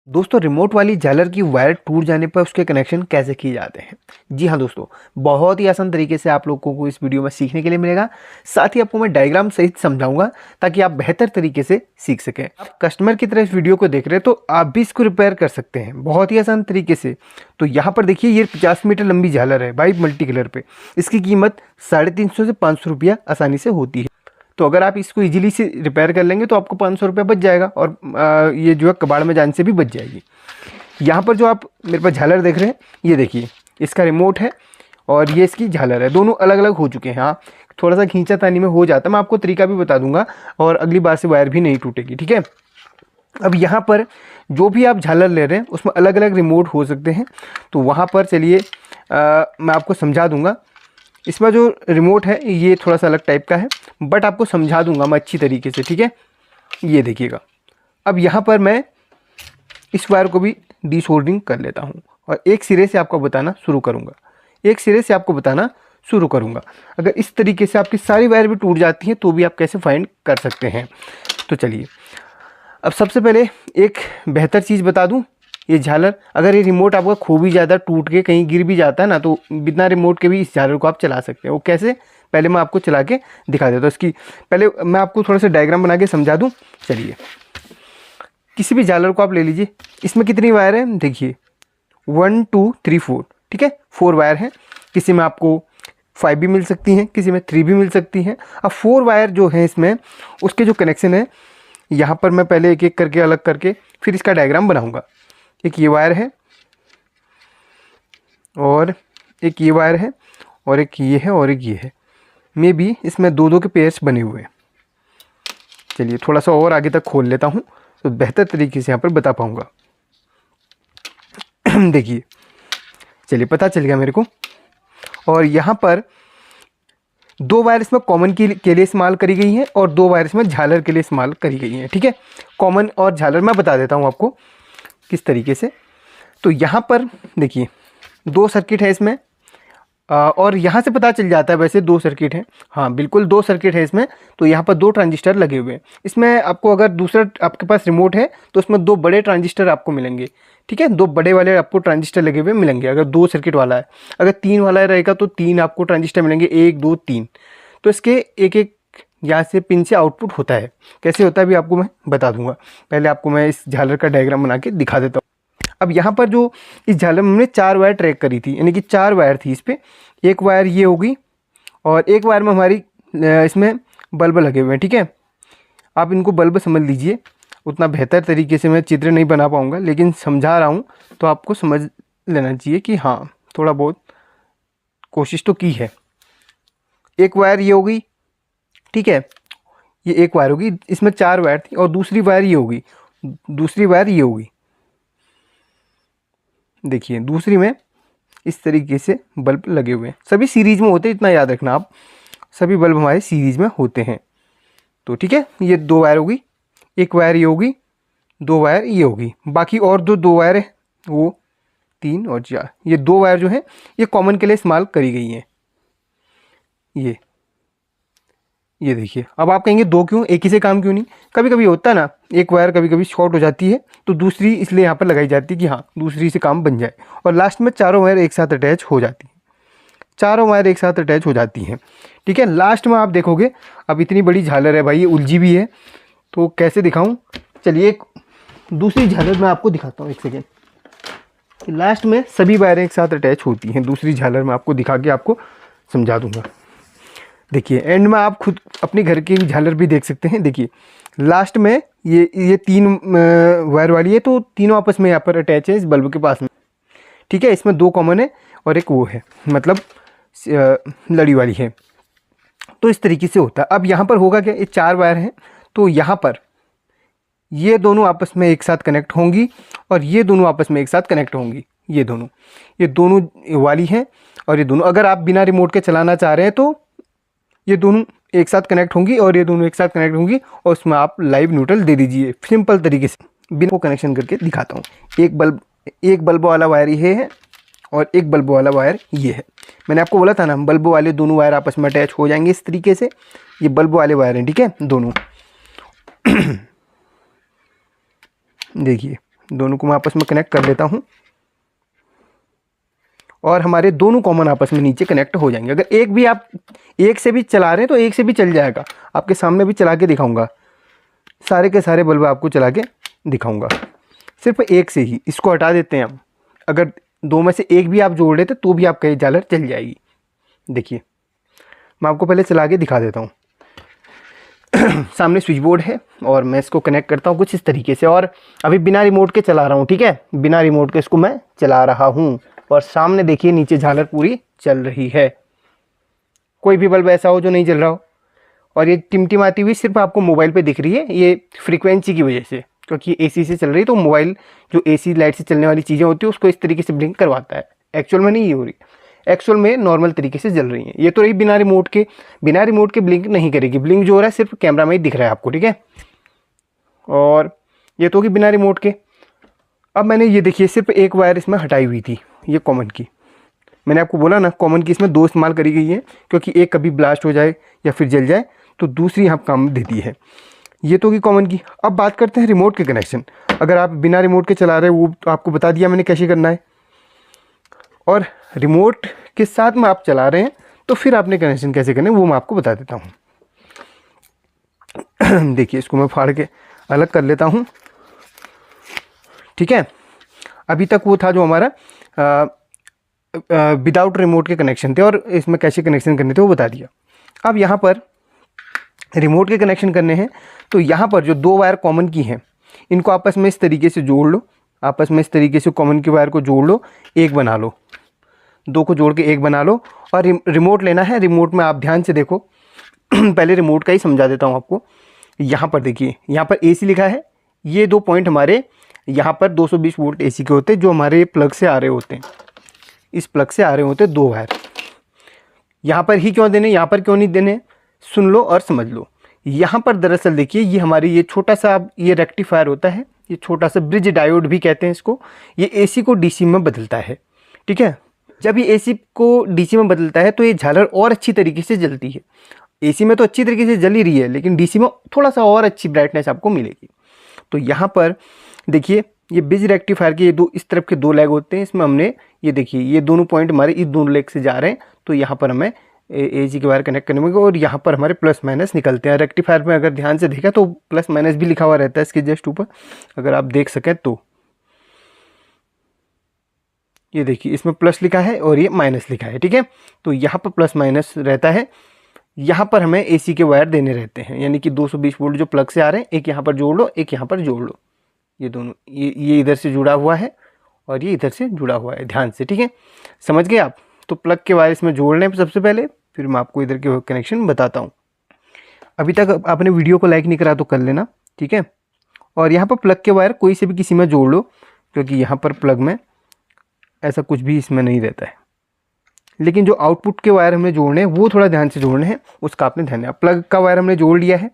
दोस्तों रिमोट वाली झालर की वायर टूट जाने पर उसके कनेक्शन कैसे किए जाते हैं। जी हाँ दोस्तों, बहुत ही आसान तरीके से आप लोगों को इस वीडियो में सीखने के लिए मिलेगा। साथ ही आपको मैं डायग्राम सहित समझाऊंगा ताकि आप बेहतर तरीके से सीख सकें। आप कस्टमर की तरह इस वीडियो को देख रहे हैं तो आप भी इसको रिपेयर कर सकते हैं बहुत ही आसान तरीके से। तो यहाँ पर देखिए, ये 50 मीटर लंबी झालर है भाई, मल्टी कलर पे। इसकी कीमत 350 से 500 रुपया आसानी से होती है। तो अगर आप इसको इजीली से रिपेयर कर लेंगे तो आपको 500 रुपया बच जाएगा और ये जो है कबाड़ में जाने से भी बच जाएगी। यहाँ पर जो आप मेरे पास झालर देख रहे हैं, ये देखिए इसका रिमोट है और ये इसकी झालर है। दोनों अलग अलग हो चुके हैं। हाँ, थोड़ा सा खींचा तानी में हो जाता है, मैं आपको तरीका भी बता दूंगा और अगली बार से वायर भी नहीं टूटेगी। ठीक है, अब यहाँ पर जो भी आप झालर ले रहे हैं उसमें अलग अलग रिमोट हो सकते हैं। तो वहाँ पर चलिए मैं आपको समझा दूंगा। इसमें जो रिमोट है ये थोड़ा सा अलग टाइप का है, बट आपको समझा दूंगा मैं अच्छी तरीके से। ठीक है, ये देखिएगा। अब यहाँ पर मैं इस वायर को भी डिसोल्डरिंग कर लेता हूँ और एक सिरे से आपको बताना शुरू करूँगा। अगर इस तरीके से आपकी सारी वायर भी टूट जाती हैं तो भी आप कैसे फाइंड कर सकते हैं। तो चलिए, अब सबसे पहले एक बेहतर चीज़ बता दूं। ये झालर, अगर ये रिमोट आपका खूब ही ज़्यादा टूट के कहीं गिर भी जाता है ना, तो बिना रिमोट के भी इस झालर को आप चला सकते हैं। वो कैसे, पहले मैं आपको चला के दिखा देता हूँ। इसकी पहले मैं आपको थोड़ा सा डायग्राम बना के समझा दूँ। चलिए, किसी भी झालर को आप ले लीजिए। इसमें कितनी वायर है देखिए, 1 2 3 4। ठीक है, 4 वायर हैं। किसी में आपको 5 भी मिल सकती हैं, किसी में 3 भी मिल सकती हैं। अब 4 वायर जो है इसमें, उसके जो कनेक्शन है, यहाँ पर मैं पहले एक एक करके अलग करके फिर इसका डायग्राम बनाऊंगा। एक ये वायर है और एक ये वायर है और एक ये है और एक ये है। मे बी इसमें दो दो के पेयर्स बने हुए हैं। चलिए थोड़ा सा और आगे तक खोल लेता हूँ तो बेहतर तरीके से यहाँ पर बता पाऊँगा। देखिए, चलिए पता चल गया मेरे को। और यहाँ पर 2 वायर इसमें कॉमन के लिए इस्तेमाल करी गई हैं और 2 वायर इसमें झालर के लिए इस्तेमाल करी गई हैं। ठीक है, कॉमन और झालर मैं बता देता हूँ आपको किस तरीके से। तो यहाँ पर देखिए 2 सर्किट है इसमें और यहाँ से पता चल जाता है वैसे 2 सर्किट हैं। हाँ बिल्कुल 2 सर्किट है इसमें। तो यहाँ पर 2 ट्रांजिस्टर लगे हुए हैं। इसमें आपको अगर दूसरा आपके पास रिमोट है तो उसमें 2 बड़े ट्रांजिस्टर आपको मिलेंगे। ठीक है, 2 बड़े वाले आपको ट्रांजिस्टर लगे हुए मिलेंगे अगर 2 सर्किट वाला है। अगर 3 वाला रहेगा तो 3 आपको ट्रांजिस्टर मिलेंगे, 1 2 3। तो इसके एक एक यहाँ से पिन से आउटपुट होता है। कैसे होता है भी आपको मैं बता दूंगा। पहले आपको मैं इस झालर का डायग्राम बना के दिखा देता हूँ। अब यहाँ पर जो इस झालर में हमने 4 वायर ट्रैक करी थी, यानी कि 4 वायर थी इस पर। एक वायर ये होगी और एक वायर में हमारी इसमें बल्ब लगे हुए हैं। ठीक है, आप इनको बल्ब समझ लीजिए। उतना बेहतर तरीके से मैं चित्र नहीं बना पाऊँगा, लेकिन समझा रहा हूँ तो आपको समझ लेना चाहिए कि हाँ थोड़ा बहुत कोशिश तो की है। एक वायर ये होगी, ठीक है, ये एक वायर होगी। इसमें 4 वायर थी और दूसरी वायर ये होगी, दूसरी वायर ये होगी। देखिए दूसरी में इस तरीके से बल्ब लगे हुए हैं। सभी सीरीज में होते हैं, इतना याद रखना आप, सभी बल्ब हमारे सीरीज में होते हैं। तो ठीक है, ये 2 वायर होगी, एक वायर ये होगी, 2 वायर ये होगी। बाकी और जो 2 वायर है वो 3 और 4, ये 2 वायर जो है ये कॉमन के लिए इस्तेमाल करी गई हैं। ये देखिए। अब आप कहेंगे 2 क्यों, एक ही से काम क्यों नहीं? कभी कभी होता है ना, एक वायर कभी कभी शॉर्ट हो जाती है तो दूसरी इसलिए यहाँ पर लगाई जाती है कि हाँ दूसरी से काम बन जाए। और लास्ट में चारों वायर एक साथ अटैच हो जाती हैं, चारों वायर एक साथ अटैच हो जाती हैं। ठीक है, लास्ट में आप देखोगे, अब इतनी बड़ी झालर है भाई, ये उलझी भी है तो कैसे दिखाऊँ। चलिए एक दूसरी झालर मैं आपको दिखाता हूँ, एक सेकेंड। लास्ट में सभी वायरें एक साथ अटैच होती हैं। दूसरी झालर में आपको दिखा के आपको समझा दूंगा। देखिए एंड में आप खुद अपने घर की झालर भी देख सकते हैं। देखिए लास्ट में ये 3 वायर वाली है तो तीनों आपस में यहाँ पर अटैच है इस बल्ब के पास में। ठीक है, इसमें 2 कॉमन है और एक वो है, मतलब लड़ी वाली है। तो इस तरीके से होता है। अब यहाँ पर होगा क्या, ये 4 वायर हैं तो यहाँ पर ये दोनों आपस में एक साथ कनेक्ट होंगी और ये दोनों आपस में एक साथ कनेक्ट होंगी। ये दोनों वाली हैं और ये दोनों, अगर आप बिना रिमोट के चलाना चाह रहे हैं तो ये दोनों एक साथ कनेक्ट होंगी और ये दोनों एक साथ कनेक्ट होंगी और उसमें आप लाइव न्यूट्रल दे दीजिए सिंपल तरीके से। बिना को कनेक्शन करके दिखाता हूँ। एक बल्ब वाला वायर ये है और एक बल्ब वाला वायर ये है। मैंने आपको बोला था ना, बल्ब वाले दोनों वायर आपस में अटैच हो जाएंगे इस तरीके से। ये बल्ब वाले वायर हैं, ठीक है, दोनों। देखिए दोनों को मैं आपस में कनेक्ट कर लेता हूँ और हमारे दोनों कॉमन आपस में नीचे कनेक्ट हो जाएंगे। अगर एक भी आप एक से भी चला रहे हैं तो एक से भी चल जाएगा। आपके सामने भी चला के दिखाऊंगा, सारे के सारे बल्ब आपको चला के दिखाऊंगा। सिर्फ एक से ही इसको हटा देते हैं हम। अगर दो में से एक भी आप जोड़ लेते तो भी आपका ये झालर चल जाएगी। देखिए मैं आपको पहले चला के दिखा देता हूँ। सामने स्विच बोर्ड है और मैं इसको कनेक्ट करता हूँ कुछ इस तरीके से, और अभी बिना रिमोट के चला रहा हूँ। ठीक है, बिना रिमोट के इसको मैं चला रहा हूँ और सामने देखिए नीचे झालर पूरी चल रही है। कोई भी बल्ब ऐसा हो जो नहीं जल रहा हो। और ये टिमटिमाती हुई सिर्फ आपको मोबाइल पे दिख रही है, ये फ्रीक्वेंसी की वजह से, क्योंकि एसी से चल रही है तो मोबाइल जो एसी लाइट से चलने वाली चीज़ें होती है उसको इस तरीके से ब्लिंक करवाता है। एक्चुअल में नहीं ये हो रही, एक्चुअल में नॉर्मल तरीके से जल रही है। ये तो रही बिना रिमोट के, बिना रिमोट के ब्लिंक नहीं करेगी। ब्लिंक जो हो रहा है सिर्फ कैमरा में ही दिख रहा है आपको। ठीक है, और ये तो होगी बिना रिमोट के। अब मैंने ये देखिए सिर्फ एक वायर इसमें हटाई हुई थी, ये कॉमन की। मैंने आपको बोला ना कॉमन की इसमें दो इस्तेमाल करी गई है, क्योंकि एक कभी ब्लास्ट हो जाए या फिर जल जाए तो दूसरी यहाँ काम देती है। ये तो होगी कॉमन की। अब बात करते हैं रिमोट के कनेक्शन। अगर आप बिना रिमोट के चला रहे हो, वो तो आपको बता दिया मैंने कैसे करना है। और रिमोट के साथ में आप चला रहे हैं तो फिर आपने कनेक्शन कैसे करना है वो मैं आपको बता देता हूँ। देखिए इसको मैं फाड़ के अलग कर लेता हूँ। ठीक है, अभी तक वो था जो हमारा विदाउट रिमोट के कनेक्शन थे और इसमें कैसे कनेक्शन करने थे वो बता दिया। अब यहाँ पर रिमोट के कनेक्शन करने हैं तो यहाँ पर जो दो वायर कॉमन की हैं इनको आपस में इस तरीके से जोड़ लो। आपस में इस तरीके से कॉमन की वायर को जोड़ लो, एक बना लो। दो को जोड़ के एक बना लो और रिमोट लेना है। रिमोट में आप ध्यान से देखो। पहले रिमोट का ही समझा देता हूँ आपको। यहाँ पर देखिए, यहाँ पर AC लिखा है। ये दो पॉइंट हमारे यहाँ पर 220 वोल्ट AC के होते हैं जो हमारे प्लग से आ रहे होते हैं। इस प्लग से आ रहे होते हैं दो वायर। यहाँ पर ही क्यों देने, यहाँ पर क्यों नहीं देने, सुन लो और समझ लो। यहाँ पर दरअसल देखिए ये हमारी ये छोटा सा ये रेक्टिफायर होता है, ये छोटा सा ब्रिज डायोड भी कहते हैं इसको। ये AC को DC में बदलता है। ठीक है, जब ये AC को DC में बदलता है तो ये झालर और अच्छी तरीके से जलती है। AC में तो अच्छी तरीके से जल ही रही है, लेकिन DC में थोड़ा सा और अच्छी ब्राइटनेस आपको मिलेगी। तो यहाँ पर देखिए ये ब्रिज रेक्टिफायर के ये दो इस तरफ के दो लेग होते हैं। इसमें हमने ये देखिए ये दोनों पॉइंट हमारे इस दोनों लेग से जा रहे हैं, तो यहाँ पर हमें AC के वायर कनेक्ट करने में और यहाँ पर हमारे प्लस माइनस निकलते हैं। रेक्टिफायर में अगर ध्यान से देखा तो प्लस माइनस भी लिखा हुआ रहता है इसके जस्ट ऊपर, अगर आप देख सकें तो। ये देखिए इसमें प्लस लिखा है और ये माइनस लिखा है। ठीक है, तो यहाँ पर प्लस माइनस रहता है। यहाँ पर हमें AC के वायर देने रहते हैं, यानी कि 220 वोल्ट जो प्लग से आ रहे हैं, एक यहाँ पर जोड़ लो, एक यहाँ पर जोड़ लो। ये दोनों ये इधर से जुड़ा हुआ है और ये इधर से जुड़ा हुआ है, ध्यान से। ठीक है, समझ गए आप। तो प्लग के वायर इसमें जोड़ने हैं सबसे पहले, फिर मैं आपको इधर के कनेक्शन बताता हूँ। अभी तक आपने वीडियो को लाइक नहीं करा तो कर लेना। ठीक है, और यहाँ पर प्लग के वायर कोई से भी किसी में जोड़ लो, क्योंकि यहाँ पर प्लग में ऐसा कुछ भी इसमें नहीं रहता है। लेकिन जो आउटपुट के वायर हमने जोड़ने हैं वो थोड़ा ध्यान से जोड़ने हैं, उसका आपने ध्यान है। प्लग का वायर हमने जोड़ लिया है।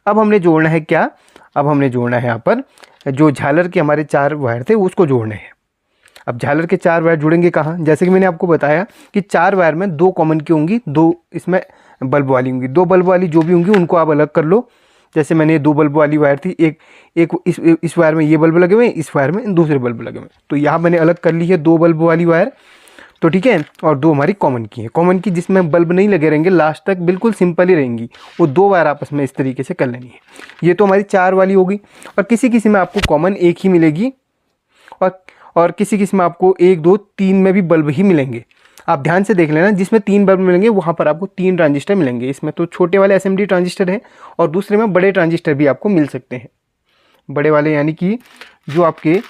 अब हमने जोड़ना है क्या, अब हमने जोड़ना है यहाँ पर जो झालर के हमारे 4 वायर थे उसको जोड़ने हैं। अब झालर के 4 वायर जुड़ेंगे कहाँ, जैसे कि मैंने आपको बताया कि 4 वायर में 2 कॉमन की होंगी, 2 इसमें बल्ब वाली होंगी। 2 बल्ब वाली जो भी होंगी उनको आप अलग कर लो। जैसे मैंने 2 बल्ब वाली वायर थी, एक इस वायर में ये बल्ब लगे हुए हैं, इस वायर में दूसरे बल्ब लगे हुए हैं, तो यहाँ मैंने अलग कर ली है 2 बल्ब वाली वायर। तो ठीक है, और 2 हमारी कॉमन की है। कॉमन की जिसमें बल्ब नहीं लगे रहेंगे, लास्ट तक बिल्कुल सिंपल ही रहेंगी, वो 2 वायर आपस में इस तरीके से कर लेनी है। ये तो हमारी 4 वाली होगी। और किसी किसी में आपको कॉमन एक ही मिलेगी और किसी किसी में आपको 1 2 3 में भी बल्ब ही मिलेंगे। आप ध्यान से देख लेना, जिसमें 3 बल्ब मिलेंगे वहाँ पर आपको 3 ट्रांजिस्टर मिलेंगे। इसमें तो छोटे वाले SMD ट्रांजिस्टर हैं और दूसरे में बड़े ट्रांजिस्टर भी आपको मिल सकते हैं। बड़े वाले यानी कि जो आपके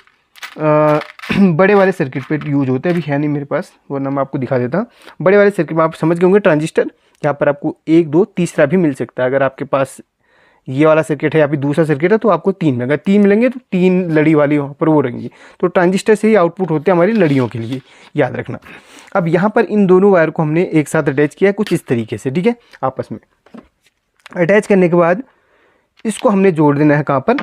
बड़े वाले सर्किट पे यूज होते हैं। अभी है नहीं मेरे पास, वरना मैं आपको दिखा देता। बड़े वाले सर्किट में आप समझ गए होंगे ट्रांजिस्टर, यहाँ पर आपको 1 2 तीसरा भी मिल सकता है। अगर आपके पास ये वाला सर्किट है या फिर दूसरा सर्किट है तो आपको 3 मिलेंगे। 3 मिलेंगे तो 3 लड़ी वाली वहाँ पर वो रहेंगी। तो ट्रांजिस्टर से ही आउटपुट होते हैं हमारी लड़ियों के लिए, याद रखना। अब यहाँ पर इन दोनों वायर को हमने एक साथ अटैच किया है कुछ इस तरीके से। ठीक है, आपस में अटैच करने के बाद इसको हमने जोड़ देना है कहाँ पर,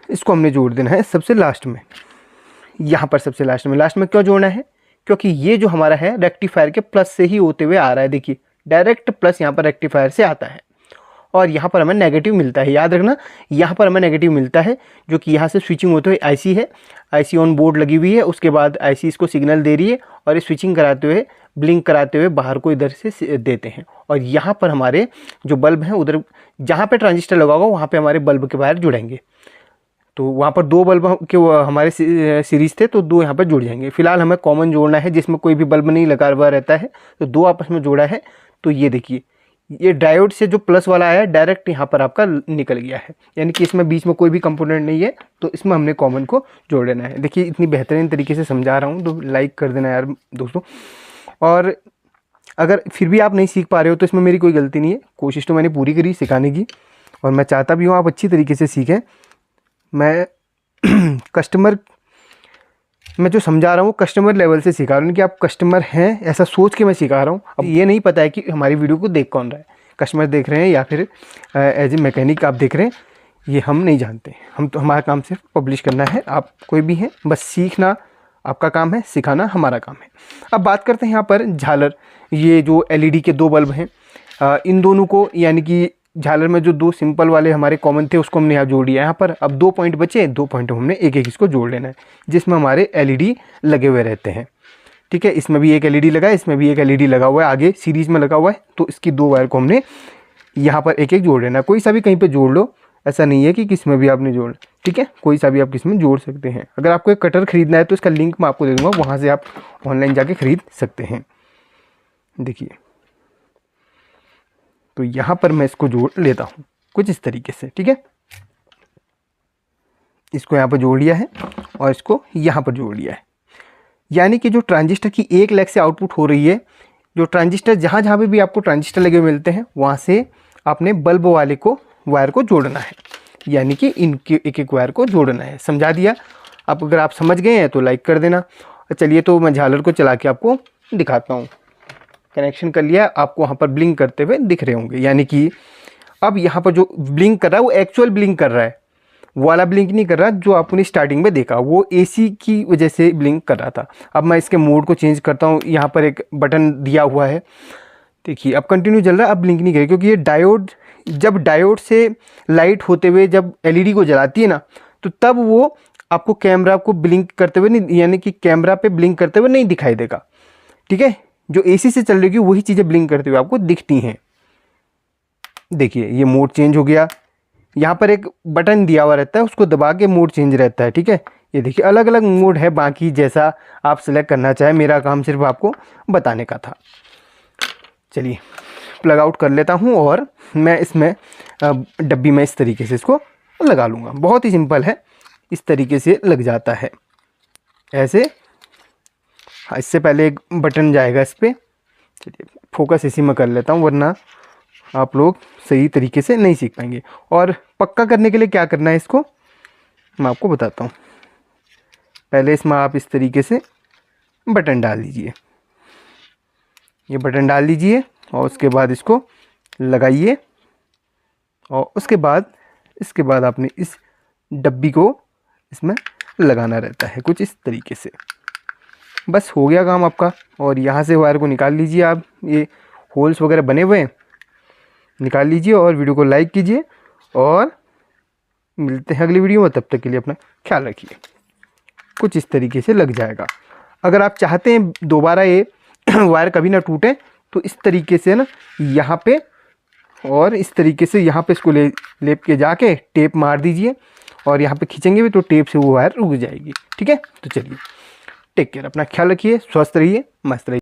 इसको हमने जोड़ देना है सबसे लास्ट में, यहाँ पर सबसे लास्ट में। लास्ट में क्यों जोड़ना है, क्योंकि ये जो हमारा है रेक्टिफायर के प्लस से ही होते हुए आ रहा है। देखिए डायरेक्ट प्लस यहाँ पर रेक्टिफायर से आता है और यहाँ पर हमें नेगेटिव मिलता है। याद रखना, यहाँ पर हमें नेगेटिव मिलता है, जो कि यहाँ से स्विचिंग होते हुए आईसी है, आईसी ऑन बोर्ड लगी हुई है, उसके बाद आईसी इसको सिग्नल दे रही है और ये स्विचिंग कराते हुए, ब्लिंक कराते हुए बाहर को इधर से देते हैं। और यहाँ पर हमारे जो बल्ब हैं उधर जहाँ पे ट्रांजिस्टर लगा होगा वहाँ पे हमारे बल्ब के वायर जुड़ेंगे। तो वहाँ पर 2 बल्ब के हमारे सीरीज़ थे, तो 2 यहाँ पर जुड़ जाएंगे। फिलहाल हमें कॉमन जोड़ना है जिसमें कोई भी बल्ब नहीं लगा हुआ रहता है, तो 2 आपस में जोड़ा है। तो ये देखिए, ये डायोड से जो प्लस वाला आया डायरेक्ट यहाँ पर आपका निकल गया है, यानी कि इसमें बीच में कोई भी कंपोनेंट नहीं है, तो इसमें हमने कॉमन को जोड़ लेना है। देखिए इतनी बेहतरीन तरीके से समझा रहा हूँ, तो लाइक कर देना यार दोस्तों। और अगर फिर भी आप नहीं सीख पा रहे हो तो इसमें मेरी कोई गलती नहीं है, कोशिश तो मैंने पूरी करी सिखाने की, और मैं चाहता भी हूँ आप अच्छी तरीके से सीखें। मैं कस्टमर, मैं जो समझा रहा हूँ कस्टमर लेवल से सिखा रहा हूँ कि आप कस्टमर हैं ऐसा सोच के मैं सिखा रहा हूँ। अब ये नहीं पता है कि हमारी वीडियो को देख कौन रहा है, कस्टमर देख रहे हैं या फिर एज ए मैकेनिक आप देख रहे हैं, ये हम नहीं जानते। हम तो, हमारा काम सिर्फ पब्लिश करना है, आप कोई भी हैं, बस सीखना आपका काम है, सिखाना हमारा काम है। अब बात करते हैं यहाँ पर झालर, ये जो एलईडी के 2 बल्ब हैं, इन दोनों को, यानी कि झालर में जो 2 सिंपल वाले हमारे कॉमन थे उसको हमने यहाँ जोड़ दिया। यहाँ पर अब 2 पॉइंट बचे, 2 पॉइंट हमने एक एक इसको जोड़ लेना है, जिसमें हमारे एलईडी लगे हुए रहते हैं। ठीक है, इसमें भी एक एलईडी लगा है, इसमें भी एक एलईडी लगा हुआ है, आगे सीरीज़ में लगा हुआ है, तो इसकी 2 वायर को हमने यहाँ पर एक एक जोड़ लेना है। कोई सा भी कहीं पर जोड़ लो, ऐसा नहीं है कि किस में भी आपने जोड़, ठीक है, कोई सा भी आप किस में जोड़ सकते हैं। अगर आपको एक कटर ख़रीदना है तो इसका लिंक मैं आपको दे दूँगा, वहाँ से आप ऑनलाइन जाके ख़रीद सकते हैं। देखिए, तो यहाँ पर मैं इसको जोड़ लेता हूँ कुछ इस तरीके से। ठीक है, इसको यहाँ पर जोड़ लिया है और इसको यहाँ पर जोड़ लिया है, यानी कि जो ट्रांजिस्टर की एक लेग से आउटपुट हो रही है, जो ट्रांजिस्टर जहाँ जहाँ पे भी आपको ट्रांजिस्टर लगे हुए मिलते हैं वहाँ से आपने बल्ब वाले को वायर को जोड़ना है, यानी कि इनके एक एक वायर को जोड़ना है। समझा दिया। अब अगर आप समझ गए हैं तो लाइक कर देना। चलिए, तो मैं झालर को चला के आपको दिखाता हूँ। कनेक्शन कर लिया, आपको वहाँ पर ब्लिंक करते हुए दिख रहे होंगे, यानी कि अब यहाँ पर जो ब्लिंक कर रहा है वो एक्चुअल ब्लिंक कर रहा है, वो वाला ब्लिंक नहीं कर रहा जो आपने स्टार्टिंग में देखा, वो एसी की वजह से ब्लिंक कर रहा था। अब मैं इसके मोड को चेंज करता हूँ, यहाँ पर एक बटन दिया हुआ है, देखिए अब कंटिन्यू चल रहा है, अब ब्लिंक नहीं करेगा, क्योंकि ये डायोड, जब डायोड से लाइट होते हुए जब एलईडी को जलाती है ना, तो तब वो आपको कैमरा को ब्लिंक करते हुए नहीं, यानी कि कैमरा पे ब्लिंक करते हुए नहीं दिखाई देगा। ठीक है, जो एसी से चल रही है वही चीज़ें ब्लिंक करते हुए आपको दिखती हैं। देखिए ये मोड चेंज हो गया, यहाँ पर एक बटन दिया हुआ रहता है, उसको दबा के मोड चेंज रहता है। ठीक है, ये देखिए अलग अलग मोड है, बाकी जैसा आप सेलेक्ट करना चाहें, मेरा काम सिर्फ आपको बताने का था। चलिए प्लग आउट कर लेता हूँ और मैं इसमें डब्बी में इस तरीके से इसको लगा लूँगा। बहुत ही सिंपल है, इस तरीके से लग जाता है ऐसे। हाँ, इससे पहले एक बटन जाएगा इस पर। चलिए फोकस इसी में कर लेता हूँ, वरना आप लोग सही तरीके से नहीं सीख पाएंगे। और पक्का करने के लिए क्या करना है, इसको मैं आपको बताता हूँ। पहले इसमें आप इस तरीके से बटन डाल दीजिए, ये बटन डाल दीजिए और उसके बाद इसको लगाइए, और उसके बाद इसके बाद आपने इस डब्बी को इसमें लगाना रहता है कुछ इस तरीके से। बस हो गया काम आपका। और यहाँ से वायर को निकाल लीजिए आप, ये होल्स वगैरह बने हुए हैं, निकाल लीजिए और वीडियो को लाइक कीजिए, और मिलते हैं अगली वीडियो में। तब तक के लिए अपना ख्याल रखिए। कुछ इस तरीके से लग जाएगा। अगर आप चाहते हैं दोबारा ये वायर कभी ना टूटे, तो इस तरीके से ना यहाँ पे और इस तरीके से यहाँ पे इसको लेप के जाके टेप मार दीजिए, और यहाँ पे खींचेंगे भी तो टेप से वो वायर रुक जाएगी। ठीक है, तो चलिए टेक केयर, अपना ख्याल रखिए, स्वस्थ रहिए, मस्त रहिए।